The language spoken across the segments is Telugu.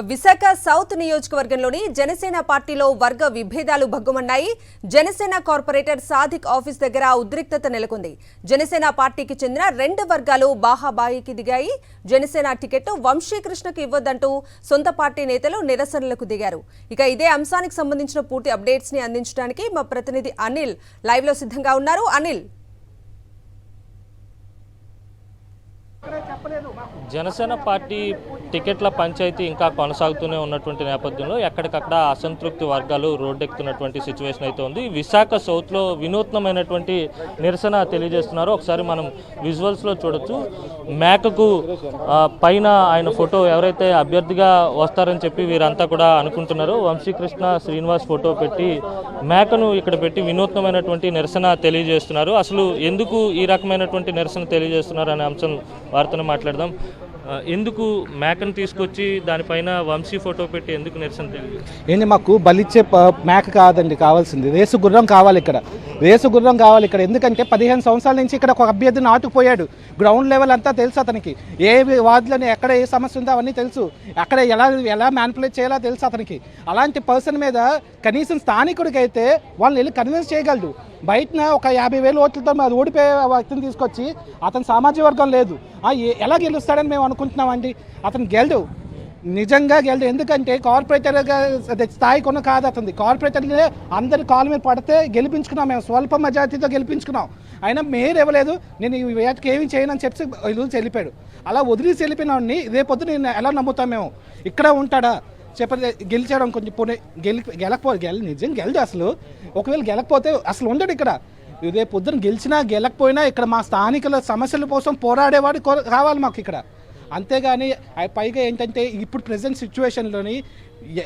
విశాఖ సౌత్ నియోజకవర్గంలోని జనసేన పార్టీలో వర్గ విభేదాలు భగ్గుమన్నాయి. జనసేన కార్పొరేటర్ సాదిక్ ఆఫీస్ దగ్గర ఉద్రిక్తత నెలకొంది. జనసేన పార్టీకి చెందిన రెండు వర్గాలు బాహాబాయికి దిగాయి. జనసేన టికెట్ వంశీకృష్ణకు ఇవ్వొద్దంటూ సొంత పార్టీ నేతలు నిరసనలకు దిగారు. ఇక ఇదే అంశానికి సంబంధించిన పూర్తి అప్డేట్స్ ని అందించడానికి మా ప్రతినిధి అనిల్ లైవ్ లో సిద్ధంగా ఉన్నారు. అనిల్, జనసేన పార్టీ టికెట్ల పంచాయతీ ఇంకా కొనసాగుతూనే ఉన్నటువంటి నేపథ్యంలో ఎక్కడికక్కడ అసంతృప్తి వర్గాలు రోడ్డెక్కుతున్నటువంటి సిచ్యువేషన్ అయితే ఉంది. విశాఖ సౌత్లో వినూత్నమైనటువంటి నిరసన తెలియజేస్తున్నారు. ఒకసారి మనం విజువల్స్లో చూడొచ్చు. మేకకు పైన ఆయన ఫోటో ఎవరైతే అభ్యర్థిగా వస్తారని చెప్పి వీరంతా కూడా అనుకుంటున్నారో వంశీకృష్ణ శ్రీనివాస్ ఫోటో పెట్టి మేకను ఇక్కడ పెట్టి వినూత్నమైనటువంటి నిరసన తెలియజేస్తున్నారు. అసలు ఎందుకు ఈ రకమైనటువంటి నిరసన తెలియజేస్తున్నారు అనే అంశం వారితో మాట్లాడదాం. ఎందుకు మేకను తీసుకొచ్చి దానిపైన వంశీ ఫోటో పెట్టి ఎందుకు నిరసన తెలియదు? ఏంటి, మాకు బలిచ్చే మేక కాదండి కావాల్సింది, రేసు గుర్రం కావాలి. ఇక్కడ రేసు గుర్రం కావాలి ఇక్కడ. ఎందుకంటే 15 సంవత్సరాల నుంచి ఇక్కడ ఒక అభ్యర్థి నాటుకుపోయాడు. గ్రౌండ్ లెవెల్ అంతా తెలుసు అతనికి. ఏ వార్డులని ఎక్కడ ఏ సమస్య ఉందో అవన్నీ తెలుసు. అక్కడ ఎలా మ్యానిపులేట్ చేయాలో తెలుసు అతనికి. అలాంటి పర్సన్ మీద కనీసం స్థానికుడికి అయితే వాళ్ళని వెళ్ళి కన్విన్స్ చేయగలడు. బయటన ఒక 50,000 ఓట్లతో అది ఓడిపోయే వ్యక్తిని తీసుకొచ్చి అతని సామాజిక వర్గం లేదు ఎలా గెలుస్తాడని మేము అనుకుంటున్నామండి. అతను గెలడు, నిజంగా గెలడు. ఎందుకంటే కార్పొరేటర్గా స్థాయికి ఉన్న కాదు అతనిది. కార్పొరేటర్లే అందరి కాలు మీద పడితే గెలిపించుకున్నాం, మేము స్వల్ప మెజార్టీతో గెలిపించుకున్నాం. అయినా మేయర్ ఇవ్వలేదు, నేను ఈ వేటకి ఏమీ చేయనని చెప్పి వదిలేసి వెళ్ళిపోయాడు. అలా వదిలేసి వెళ్ళిపోయిన వాడిని రేపొద్దు నేను ఎలా నమ్ముతాం? మేము ఇక్కడ ఉంటాడా చెప్పండి. గెలిచాడు కొంచెం పోనీ నిజం గెలడు. అసలు ఒకవేళ గెలకపోతే అసలు ఉండడు ఇక్కడ. రేపు పొద్దున గెలిచినా గెలకపోయినా ఇక్కడ మా స్థానికుల సమస్యల కోసం పోరాడేవాడు కావాలి మాకు ఇక్కడ. అంతేగాని పైగా ఏంటంటే ఇప్పుడు ప్రజెంట్ సిచ్యువేషన్లోని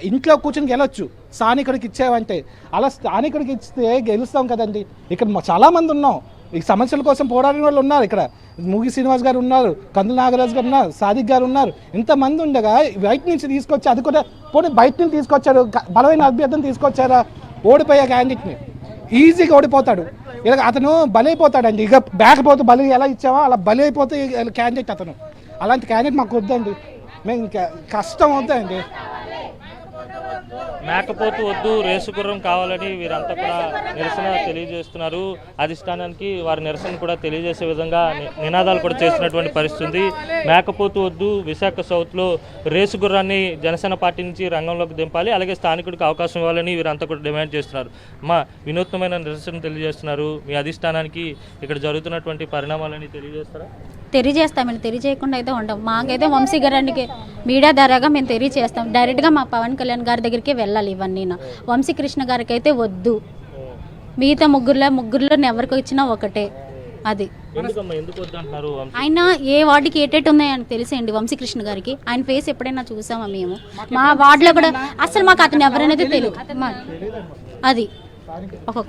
ఇంట్లో కూర్చొని గెలవచ్చు, స్థానికుడికి ఇచ్చేవంటే. అలా స్థానికుడికి ఇస్తే గెలుస్తాం కదండి. ఇక్కడ చాలామంది ఉన్నాం, ఈ సమస్యల కోసం పోరాడిన వాళ్ళు ఉన్నారు. ఇక్కడ మూగి శ్రీనివాస్ గారు ఉన్నారు, కందుల నాగరాజు గారు ఉన్నారు, సాదిక్ గారు ఉన్నారు. ఇంతమంది ఉండగా బయట నుంచి తీసుకొచ్చి అది కూడా పోనీ బయట నుంచి తీసుకొచ్చారు, బలమైన అభ్యర్థిని తీసుకొచ్చారా? ఓడిపోయే క్యాండిడేట్ని ఈజీగా ఓడిపోతాడు. ఇలా అతను బలైపోతాడండి. ఇక బ్యాకపోతే బలి ఎలా ఇచ్చావో అలా బలి అయిపోతే క్యాండిడేట్ అతను. అలాంటి క్యాండిడేట్ మాకు వద్దండి, మేము ఇంకా కష్టం అవుతాయండి. మేకపోతు వద్దు, రేసు గుర్రం కావాలని వీరంతా కూడా నిరసన తెలియజేస్తున్నారు. అధిష్టానానికి వారి నిరసన కూడా తెలియజేసే విధంగా నినాదాలు కూడా చేస్తున్నటువంటి పరిస్థితి. మేకపోతు వద్దు, విశాఖ సౌత్లో రేసు గుర్రాన్ని జనసేన పార్టీ నుంచి రంగంలోకి దింపాలి, అలాగే స్థానికుడికి అవకాశం ఇవ్వాలని వీరంతా కూడా డిమాండ్ చేస్తున్నారు. మా వినూత్నమైన నిరసన తెలియజేస్తున్నారు. మీ అధిష్టానానికి ఇక్కడ జరుగుతున్నటువంటి పరిణామాలని తెలియజేస్తారా? తెలియజేస్తామని తెలియజేయకుండా అయితే ఉంటాం. మాకైతే వంశీ గారికి మీడియా ద్వారాగా మేము తెలియజేస్తాం. డైరెక్ట్గా మా పవన్ కళ్యాణ్ గారి దగ్గరికి వెళ్ళాలి. ఇవన్నీ వంశీకృష్ణ గారికి అయితే వద్దు. మిగతా ముగ్గురులో ఎవరికి వచ్చినా ఒకటే. అది ఆయన ఏ వార్డుకి ఏటేట్ ఉన్నాయని తెలిసేయండి వంశీకృష్ణ గారికి. ఆయన ఫేస్ ఎప్పుడైనా చూసామా మేము? మా వార్డులో కూడా అసలు మాకు అతను ఎవరనేది తెలియదు. అది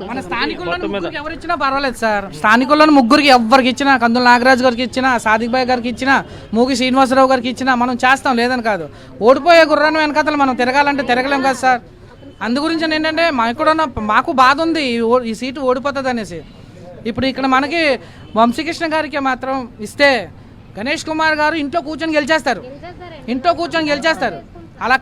మన స్థానికుల్లో ఎవరు ఇచ్చినా పర్వాలేదు సార్. స్థానికుల్లో ముగ్గురికి ఎవరికి ఇచ్చినా, కందుల నాగరాజు గారికి ఇచ్చినా, సాదిక్ భాయ్ గారికి ఇచ్చినా, మూగి శ్రీనివాసరావు గారికి ఇచ్చినా మనం చేస్తాం, లేదని కాదు. ఓడిపోయే గుర్రాన్ని వెనకాతలు మనం తిరగాలంటే తిరగలేం కదా సార్. అందు గురించి ఏంటంటే మాకు బాధ ఉంది ఈ సీటు ఓడిపోతుంది అనేసి. ఇప్పుడు ఇక్కడ మనకి వంశీకృష్ణ గారికి మాత్రం ఇస్తే గణేష్ కుమార్ గారు ఇంట్లో కూర్చొని గెలిచేస్తారు. అలా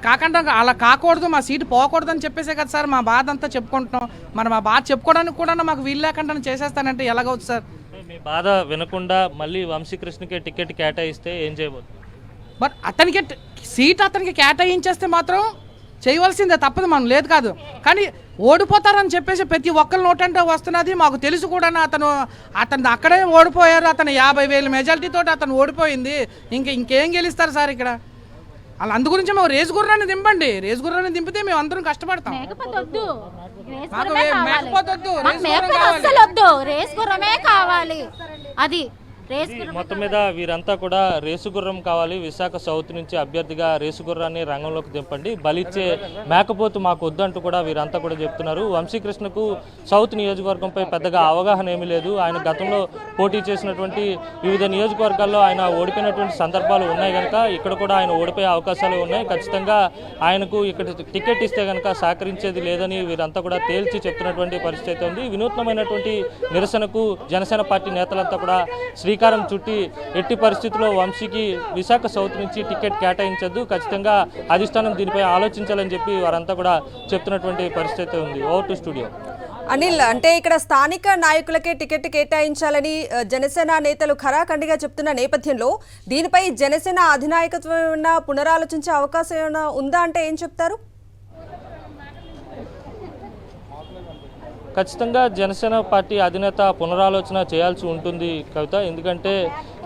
కాకూడదు, మా సీటు పోకూడదు అని చెప్పేసే కదా సార్ మా బాధ అంతా చెప్పుకుంటున్నాం. మరి మా బాధ చెప్పుకోవడానికి కూడా మాకు వీలు లేకుండా చేసేస్తానంటే ఎలాగవచ్చు సార్? మీ బాధ వినకుండా మళ్ళీ వంశీకృష్ణకి టికెట్ కేటాయిస్తే ఏం చేయబోతుంది? బట్ అతనికి సీట్ అతనికి కేటాయించేస్తే మాత్రం చేయవలసిందే, తప్పదు. మనం లేదు కాదు, కానీ ఓడిపోతారని చెప్పేసి ప్రతి ఒక్కరి నోటంటే వస్తున్నది మాకు తెలుసు కూడా. అతను అక్కడే ఓడిపోయారు. అతను 50,000 మెజారిటీతో అతను ఓడిపోయింది. ఇంకేం గెలుస్తారు సార్ ఇక్కడ? అలా అందు గురించి మేము రేసు గుర్రాన్ని దింపండి. రేసు గుర్రాన్ని దింపితే మేము అందరం కష్టపడతాం. అది మొత్తం మీద వీరంతా కూడా రేసు గుర్రం కావాలి, విశాఖ సౌత్ నుంచి అభ్యర్థిగా రేసు గుర్రాన్ని రంగంలోకి దింపండి, బలిచ్చే మేకపోతు మాకు వద్దంటూ కూడా వీరంతా కూడా చెప్తున్నారు. వంశీకృష్ణకు సౌత్ నియోజకవర్గంపై పెద్దగా అవగాహన ఏమీ లేదు. ఆయన గతంలో పోటీ చేసినటువంటి వివిధ నియోజకవర్గాల్లో ఆయన ఓడిపోయినటువంటి సందర్భాలు ఉన్నాయి కనుక ఇక్కడ కూడా ఆయన ఓడిపోయే అవకాశాలు ఉన్నాయి. ఖచ్చితంగా ఆయనకు ఇక్కడ టికెట్ ఇస్తే కనుక సహకరించేది లేదని వీరంతా కూడా తేల్చి చెప్తున్నటువంటి పరిస్థితి ఉంది. వినూత్నమైనటువంటి నిరసనకు జనసేన పార్టీ నేతలంతా కూడా శ్రీకారం చుట్టి ఎట్టి పరిస్థితుల్లో వంశీకి విశాఖ సౌత్ నుంచి టికెట్ కేటాయించద్దు, ఖచ్చితంగా అధిష్టానం దీనిపై ఆలోచించాలని చెప్పి వారంతా కూడా చెప్తున్నటువంటి పరిస్థితి ఉంది. Over to studio. అనిల్, అంటే ఇక్కడ స్థానిక నాయకులకే టికెట్ కేటాయించాలని జనసేన నేతలు ఖరాఖండిగా చెప్తున్న నేపథ్యంలో దీనిపై జనసేన అధినాయకత్వం పునరాలోచించే అవకాశం ఏమైనా ఉందా అంటే ఏం చెప్తారు? ఖచ్చితంగా జనసేన పార్టీ అధినేత పునరాలోచన చేయాల్సి ఉంటుంది కవిత. ఎందుకంటే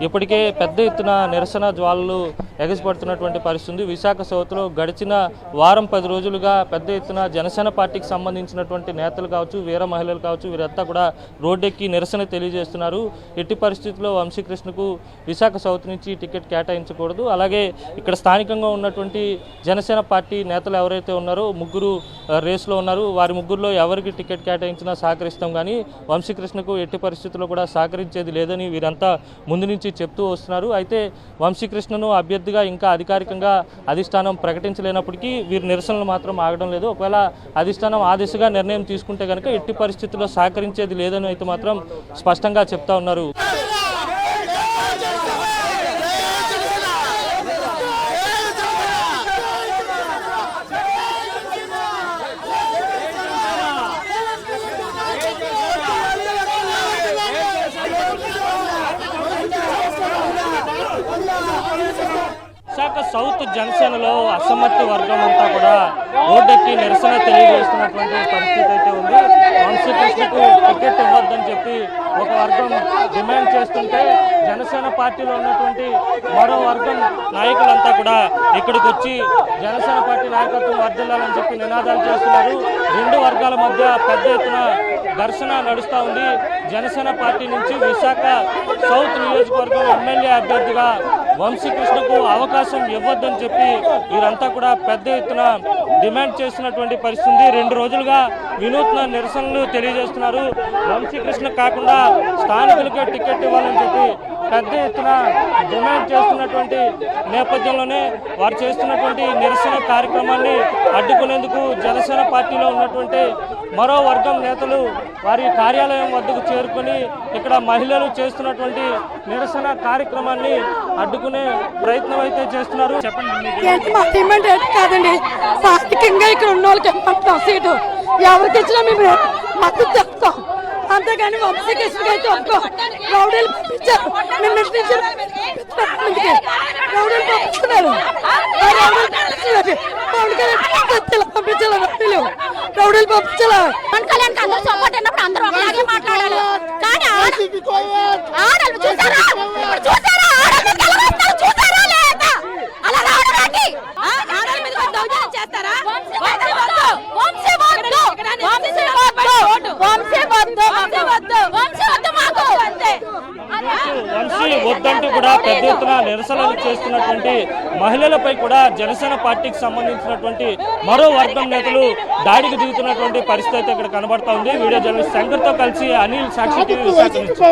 ఇప్పటికే పెద్ద ఎత్తున నిరసన జ్వాలలు ఎగసిపడుతున్నటువంటి పరిస్థితి. విశాఖ సౌత్లో గడిచిన వారం 10 రోజులుగా పెద్ద ఎత్తున జనసేన పార్టీకి సంబంధించినటువంటి నేతలు కావచ్చు, వీర మహిళలు కావచ్చు, వీరంతా కూడా రోడ్డెక్కి నిరసన తెలియజేస్తున్నారు. ఎట్టి పరిస్థితుల్లో వంశీకృష్ణకు విశాఖ సౌత్ నుంచి టికెట్ కేటాయించకూడదు. అలాగే ఇక్కడ స్థానికంగా ఉన్నటువంటి జనసేన పార్టీ నేతలు ఎవరైతే ఉన్నారో 3 రేసులో ఉన్నారు. వారి 3లో ఎవరికి టికెట్ కేటాయించినా సహకరిస్తాం, కానీ వంశీకృష్ణకు ఎట్టి పరిస్థితుల్లో కూడా సహకరించేది లేదని వీరంతా ముందు నుంచి చెప్తూ వస్తున్నారు. అయితే వంశీకృష్ణను అభ్యర్థిగా ఇంకా అధికారికంగా అధిష్టానం ప్రకటించలేనప్పటికీ వీరి నిరసనలు మాత్రం ఆగడం లేదు. ఒకవేళ అధిష్టానం ఆ దిశగా నిర్ణయం తీసుకుంటే కనుక ఎట్టి పరిస్థితుల్లో సహకరించేది లేదని అయితే మాత్రం స్పష్టంగా చెప్తా ఉన్నారు. విశాఖ సౌత్ జనసేనలో అసమ్మతి వర్గం అంతా కూడా రోడ్డెక్కి నిరసన తెలియజేస్తున్నటువంటి పరిస్థితి అయితే ఉంది. వంశీకృష్ణకు టికెట్ ఇవ్వద్దని చెప్పి ఒక వర్గం డిమాండ్ చేస్తుంటే జనసేన పార్టీలో ఉన్నటువంటి మరో వర్గం నాయకులంతా కూడా ఇక్కడికి వచ్చి జనసేన పార్టీ నాయకత్వం వర్ధిల్లాలని చెప్పి నినాదాలు చేస్తున్నారు. 2 వర్గాల మధ్య పెద్ద ఎత్తున ఘర్షణ నడుస్తూ ఉంది. జనసేన పార్టీ నుంచి విశాఖ సౌత్ నియోజకవర్గం ఎమ్మెల్యే అభ్యర్థిగా వంశీకృష్ణకు అవకాశం ఇవ్వద్దని చెప్పి వీరంతా కూడా పెద్ద ఎత్తున డిమాండ్ చేస్తున్నటువంటి పరిస్థితి. 2 రోజులుగా వినూత్న నిరసనలు తెలియజేస్తున్నారు. వంశీకృష్ణ కాకుండా స్థానికులకే టికెట్ ఇవ్వాలని చెప్పి పెద్ద ఎత్తున డిమాండ్ చేస్తున్నటువంటి నేపథ్యంలోనే వారు చేస్తున్నటువంటి నిరసన కార్యక్రమాన్ని అడ్డుకునేందుకు జనసేన పార్టీలో ఉన్నటువంటి మరో వర్గం నేతలు వారి కార్యాలయం వద్దకు చేరుకొని ఇక్కడ మహిళలు చేస్తున్నటువంటి నిరసన కార్యక్రమాన్ని అడ్డుకునే ప్రయత్నం అయితే చేస్తున్నారు. చెప్పండి. మా డిమాండ్ కాదండి, స్థానికంగా ఇక్కడ ఉన్న వాళ్ళకి ఇవ్వమంటాం సీటు, ఎవరికి ఇచ్చినా మేము మద్దతు చెప్తాం, అంతేగాని వంశీకృష్ణకి అయితే ఒప్పుకో. రౌడీలు పంపించారు, మేము రౌడీలు పంపిస్తున్నారు, పంపించాలి రౌడీలు పంపించాలి. అందరూ ఒకలాగే మాట్లాడాలి, కానీ ఆడలు చూసారా చూసారా చూసారా లేదా అలా రావడానికి ఆడల మీద దౌర్జన్యం చేస్తారా? వంశీ వద్దంటూ కూడా పెద్ద ఎత్తున నిరసనలు చేస్తున్నటువంటి మహిళలపై కూడా జనసేన పార్టీకి సంబంధించినటువంటి మరో వర్గం నేతలు దాడికి దిగుతున్నటువంటి పరిస్థితి అయితే ఇక్కడ కనబడతా ఉంది. వీడియో జర్నలిస్ట్ శంకర్తో కలిసి అనిల్, సాక్షి టీవీ విశాఖ నుంచి.